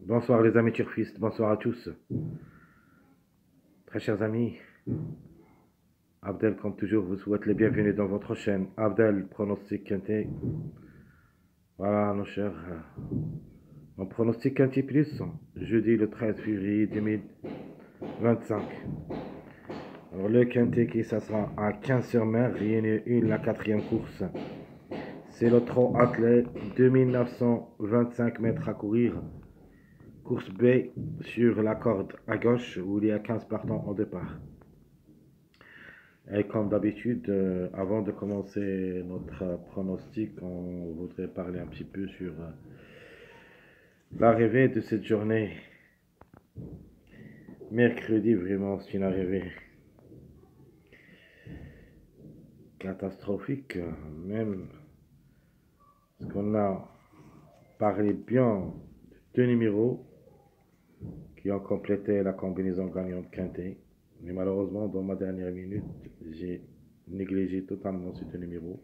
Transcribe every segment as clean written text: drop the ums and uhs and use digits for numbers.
Bonsoir les amis turfistes, bonsoir à tous. Très chers amis, Abdel comme toujours vous souhaite les bienvenus dans votre chaîne. Abdel, pronostic quintet. Voilà nos chers. Mon pronostic quintet plus, jeudi le 13 février 2025. Alors le quintet qui ça sera à 15h, rien une la quatrième course. C'est le trot athlète, 2925 mètres à courir. Course B sur la corde à gauche où il y a 15 partants au départ. Et comme d'habitude, avant de commencer notre pronostic, on voudrait parler un petit peu sur l'arrivée de cette journée. Mercredi, vraiment, c'est une arrivée catastrophique. Même parce qu'on a parlé bien de deux numéros qui ont complété la combinaison gagnante quintet. Mais malheureusement, dans ma dernière minute, j'ai négligé totalement ces deux numéros.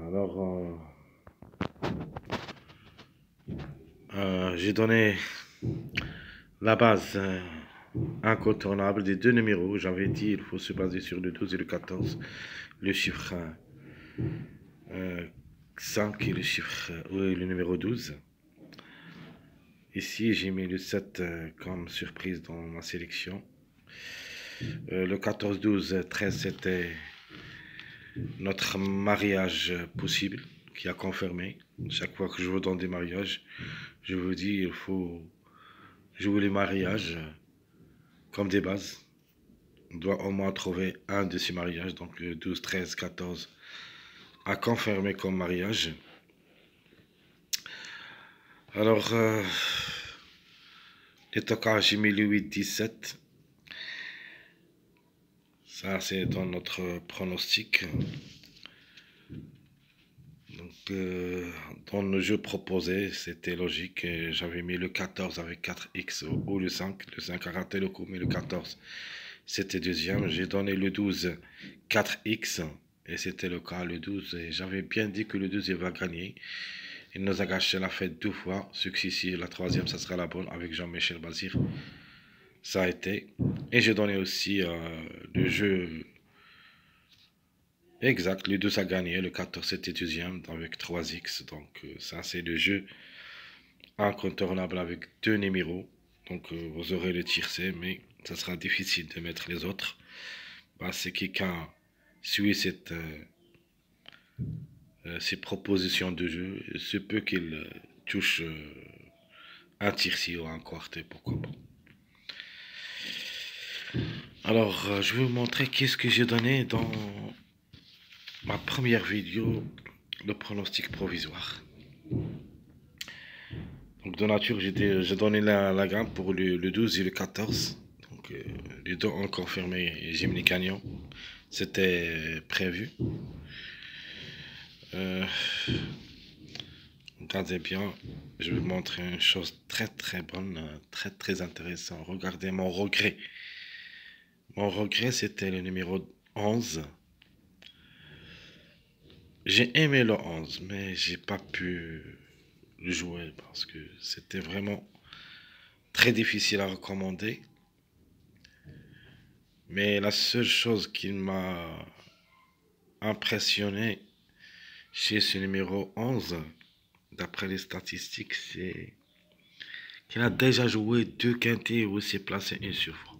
Alors, j'ai donné la base incontournable des deux numéros. J'avais dit il faut se baser sur le 12 et le 14. Le chiffre 5 et le chiffre oui, le numéro 12. Ici, j'ai mis le 7 comme surprise dans ma sélection. Le 14, 12, 13, c'était notre mariage possible qui a confirmé. Chaque fois que je vous donne des mariages, je vous dis il faut jouer les mariages comme des bases. On doit au moins trouver un de ces mariages, donc le 12, 13, 14 à confirmer comme mariage. Alors, les tocages, j'ai mis le 8, 17. Ça, c'est dans notre pronostic. Donc, dans le jeu proposé, c'était logique. J'avais mis le 14 avec 4x ou le 5. Le 5 a raté le coup, mais le 14, c'était deuxième. J'ai donné le 12, 4x. Et c'était le cas, le 12. Et j'avais bien dit que le 12, il va gagner. Il nous a gâché la fête deux fois successives. La troisième, ça sera la bonne avec Jean-Michel Bazir. Ça a été. Et j'ai donné aussi le jeu exact. Le 12 a gagné. Le 14 c'était deuxième avec 3x. Donc ça, c'est le jeu incontournable avec deux numéros. Donc vous aurez le tiercé, mais ça sera difficile de mettre les autres. Si quelqu'un suit ces propositions de jeu, il se peut qu'il touche un tiercé ou un quartet, pourquoi pas. Alors, je vais vous montrer qu'est-ce que j'ai donné dans ma première vidéo, le pronostic provisoire. Donc, de nature, j'ai donné la gamme pour le 12 et le 14. Donc, les deux ont confirmé Jimmy Canyon. C'était prévu. Regardez bien, je vais vous montrer une chose très très bonne, très très intéressante. Regardez mon regret. Mon regret, c'était le numéro 11. J'ai aimé le 11, mais j'ai pas pu le jouer parce que c'était vraiment très difficile à recommander. Mais la seule chose qui m'a impressionné chez ce numéro 11, d'après les statistiques, c'est qu'il a déjà joué deux quintets où il s'est placé une seule fois.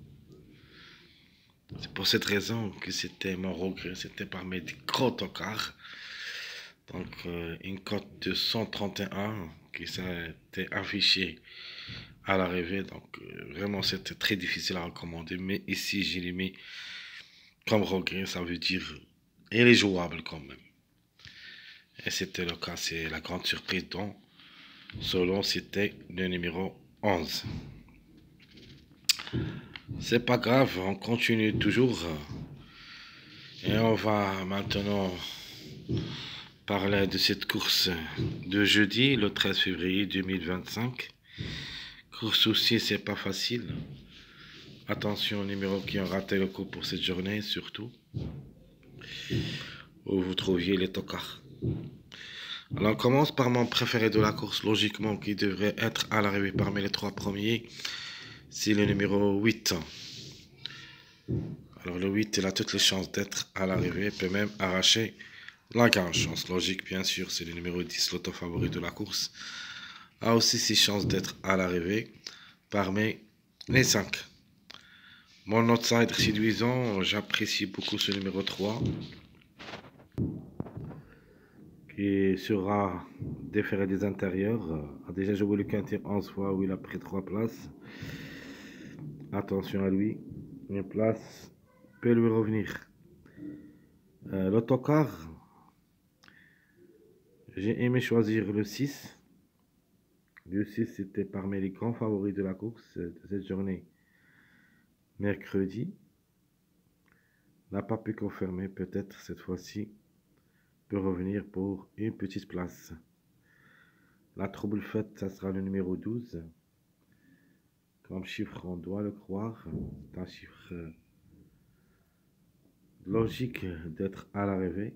C'est pour cette raison que c'était mon regret, c'était parmi des gros tocards. Donc une cote de 131 qui s'était affichée à l'arrivée. Donc vraiment c'était très difficile à recommander. Mais ici j'ai mis comme regret, ça veut dire il est jouable quand même. Et c'était le cas, c'est la grande surprise dont selon c'était le numéro 11. C'est pas grave, on continue toujours. Et on va maintenant parler de cette course de jeudi, le 13 février 2025. Course aussi, c'est pas facile. Attention aux numéros qui ont raté le coup pour cette journée, surtout. Où vous trouviez les tocards. Alors, on commence par mon préféré de la course, logiquement, qui devrait être à l'arrivée parmi les 3 premiers. C'est le numéro 8. Alors, le 8, il a toutes les chances d'être à l'arrivée, peut même arracher la grande chance. Logique, bien sûr, c'est le numéro 10, l'auto favori de la course. A aussi 6 chances d'être à l'arrivée parmi les 5. Mon outsider séduisant, j'apprécie beaucoup ce numéro 3. Qui sera déféré des intérieurs, a déjà joué le quintet 11 fois où il a pris 3 places. Attention à lui, une place peut lui revenir. L'autocar, j'ai aimé choisir le 6. Le 6 c'était parmi les grands favoris de la course de cette journée. Mercredi, n'a pas pu confirmer, peut-être cette fois-ci peut revenir pour une petite place. La trouble faite, ça sera le numéro 12. Comme chiffre, on doit le croire. C'est un chiffre logique d'être à l'arrivée.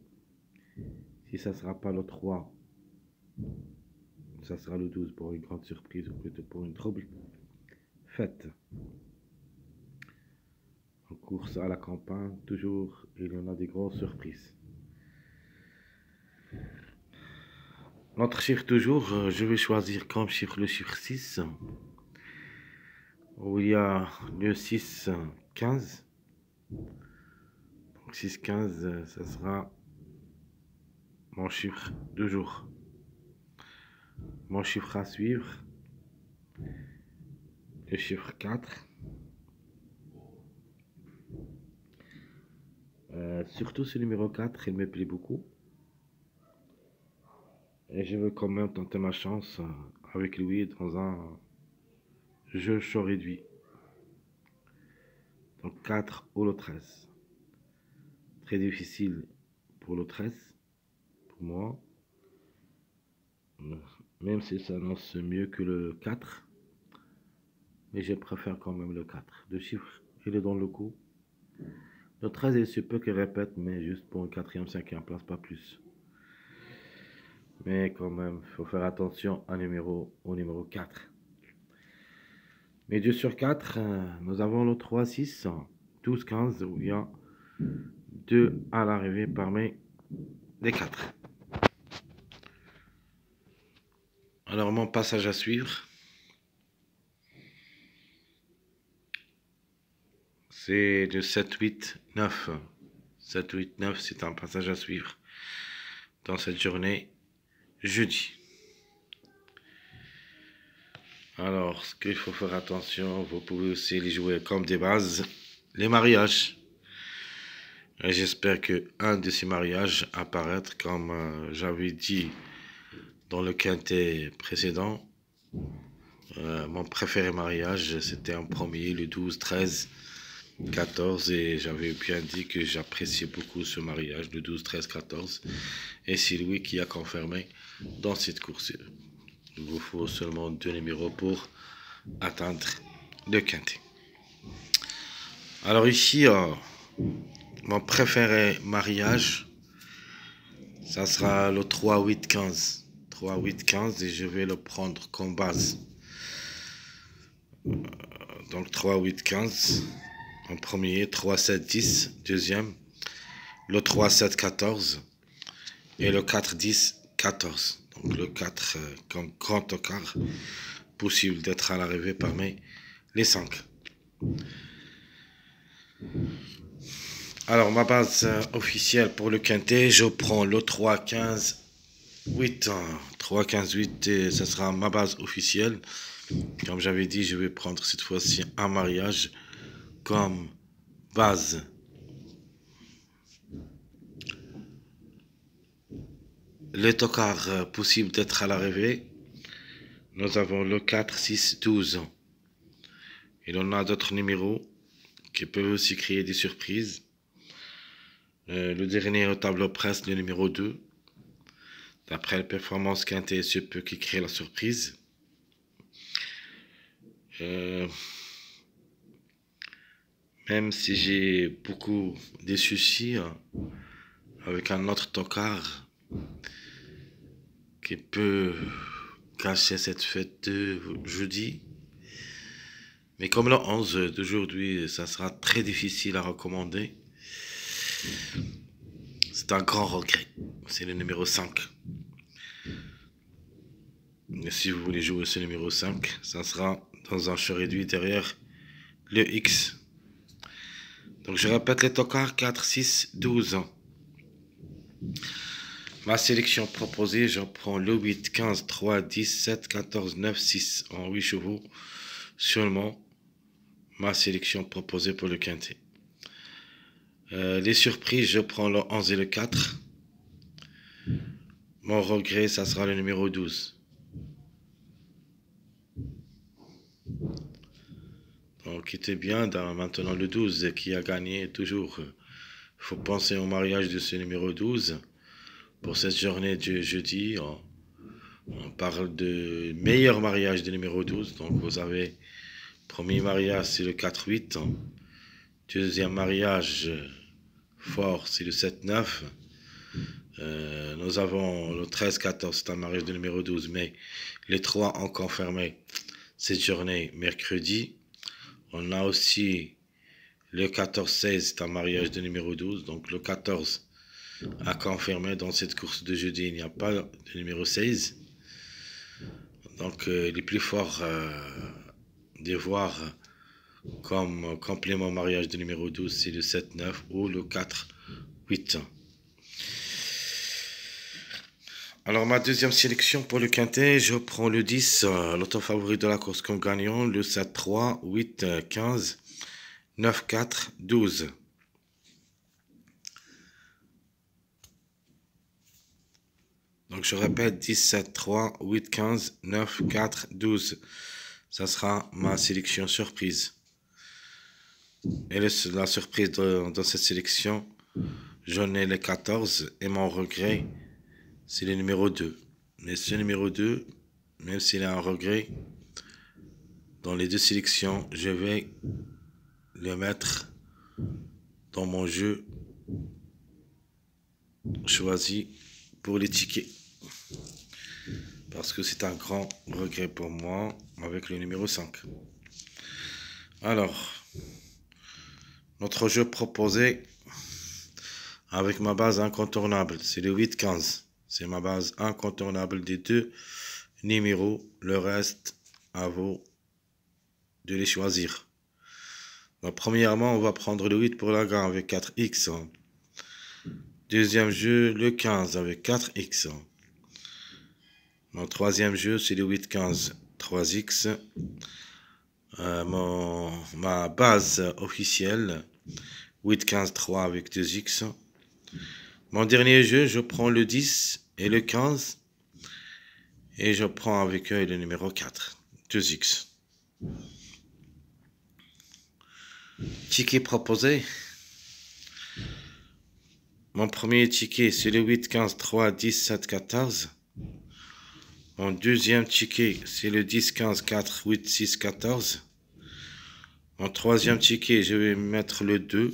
Si ça ne sera pas le 3, ça sera le 12 pour une grande surprise ou plutôt pour une trouble faite. En course à la campagne, toujours, il y en a des grosses surprises. Notre chiffre toujours, je vais choisir comme chiffre le chiffre 6. Où il y a le 6, 15. Donc 6, 15, ça sera mon chiffre du jour. Mon chiffre à suivre, le chiffre 4. Surtout ce numéro 4, il me plaît beaucoup. Et je veux quand même tenter ma chance avec lui dans un jeu chaud réduit. Donc 4 ou le 13. Très difficile pour le 13, pour moi. Même si ça annonce mieux que le 4. Mais je préfère quand même le 4. Le chiffre, il est dans le coup. Le 13, il se peut qu'il répète, mais juste pour une 4e, 5e place, pas plus. Mais quand même, il faut faire attention au numéro 4. Mais 2 sur 4, nous avons le 3, 6, 12, 15, où il y a 2 à l'arrivée parmi les 4. Alors, mon passage à suivre, c'est le 7, 8, 9. 7, 8, 9, c'est un passage à suivre dans cette journée, jeudi. Alors, ce qu'il faut faire attention, vous pouvez aussi les jouer comme des bases, les mariages. Et j'espère qu'un de ces mariages apparaître, comme j'avais dit dans le quintet précédent. Mon préféré mariage, c'était en premier, le 12, 13, 14. Et j'avais bien dit que j'appréciais beaucoup ce mariage, le 12, 13, 14. Et c'est lui qui a confirmé dans cette course. Il vous faut seulement 2 numéros pour atteindre le quintet. Alors ici, mon préféré mariage, ça sera le 3, 8, 15. 3, 8, 15 et je vais le prendre comme base. Donc 3, 8, 15 en premier, 3, 7, 10 deuxième, le 3, 7, 14 et le 4, 10, 14. Donc le 4 comme grand écart, possible d'être à l'arrivée parmi les 5. Alors ma base officielle pour le quintet, je prends le 3, 15, 8. 3, 15, 8 et ça sera ma base officielle. Comme j'avais dit, je vais prendre cette fois-ci un mariage comme base. Les tocards possibles d'être à l'arrivée, nous avons le 4, 6, 12. Il y en a d'autres numéros qui peuvent aussi créer des surprises. Le dernier au tableau presse, le numéro 2. D'après la performance quintet, il se peut qu'il crée la surprise. Même si j'ai beaucoup de soucis avec un autre tocard, qui peut cacher cette fête de jeudi. Mais comme le 11 d'aujourd'hui, ça sera très difficile à recommander. C'est un grand regret. C'est le numéro 5. Et si vous voulez jouer ce numéro 5, ça sera dans un jeu réduit derrière le X. Donc je répète les tocards 4, 6, 12 ans. Ma sélection proposée, je prends le 8, 15, 3, 10, 7, 14, 9, 6 en 8 chevaux seulement. Ma sélection proposée pour le quintet. Les surprises, je prends le 11 et le 4. Mon regret, ça sera le numéro 12. Donc, était bien dans maintenant le 12 qui a gagné toujours. Il faut penser au mariage de ce numéro 12. Pour cette journée de jeudi, on parle de meilleur mariage du numéro 12. Donc, vous avez premier mariage, c'est le 4-8. Deuxième mariage fort, c'est le 7-9. Nous avons le 13-14, c'est un mariage de numéro 12, mais les trois ont confirmé cette journée mercredi. On a aussi le 14-16, c'est un mariage de numéro 12, donc le 14 a confirmé dans cette course de jeudi, il n'y a pas de numéro 16. Donc les plus forts de voir comme complément mariage de numéro 12, c'est le 7-9 ou le 4-8. Alors ma deuxième sélection pour le quintet, je prends le 10, l'auto favori de la course comme gagnant, le 7-3, 8, 15, 9, 4, 12. Donc je répète, 10, 7, 3, 8, 15, 9, 4, 12. Ça sera ma sélection surprise. Et la surprise dans cette sélection, j'en ai le 14 et mon regret, c'est le numéro 2. Mais ce numéro 2, même s'il a un regret, dans les deux sélections, je vais le mettre dans mon jeu choisi pour les tickets. Parce que c'est un grand regret pour moi avec le numéro 5. Alors, notre jeu proposé avec ma base incontournable, c'est le 8-15. C'est ma base incontournable des deux numéros. Le reste, à vous de les choisir. Donc, premièrement, on va prendre le 8 pour la gagne avec 4x. Deuxième jeu, le 15 avec 4x. Mon troisième jeu, c'est le 8-15, 3x. Ma base officielle, 8-15, 3 avec 2x. Mon dernier jeu, je prends le 10 et le 15. Et je prends avec eux le numéro 4, 2x. Ticket proposé. Mon premier ticket, c'est le 8, 15, 3, 10, 7, 14. Mon deuxième ticket, c'est le 10, 15, 4, 8, 6, 14. Mon troisième ticket, je vais mettre le 2.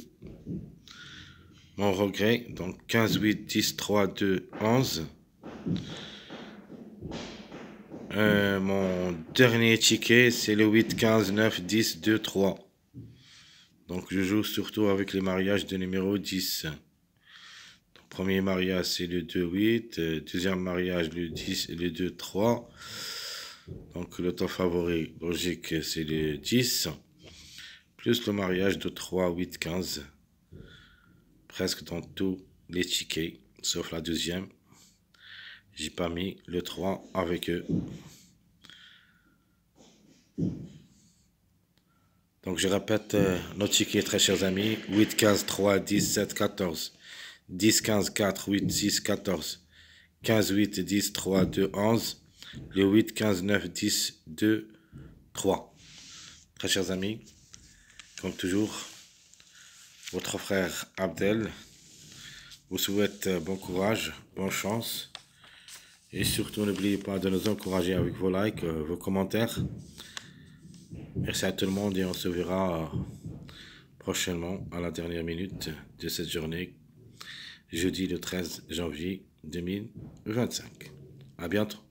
Mon regret, donc 15, 8, 10, 3, 2, 11. Mon dernier ticket, c'est le 8, 15, 9, 10, 2, 3. Donc je joue surtout avec les mariages de numéro 10. Premier mariage, c'est le 2-8. Deuxième mariage, le 10 et le 2-3. Donc, le temps favori, logique, c'est le 10. Plus le mariage de 3, 8, 15. Presque dans tous les tickets, sauf la deuxième. J'ai pas mis le 3 avec eux. Donc, je répète nos tickets, très chers amis. 8, 15, 3, 10, 7, 14. 10, 15, 4, 8, 6, 14, 15, 8, 10, 3, 2, 11, le 8, 15, 9, 10, 2, 3. Très chers amis, comme toujours, votre frère Abdel vous souhaite bon courage, bonne chance. Et surtout, n'oubliez pas de nous encourager avec vos likes, vos commentaires. Merci à tout le monde et on se verra prochainement à la dernière minute de cette journée. Jeudi le 13 janvier 2025. À bientôt.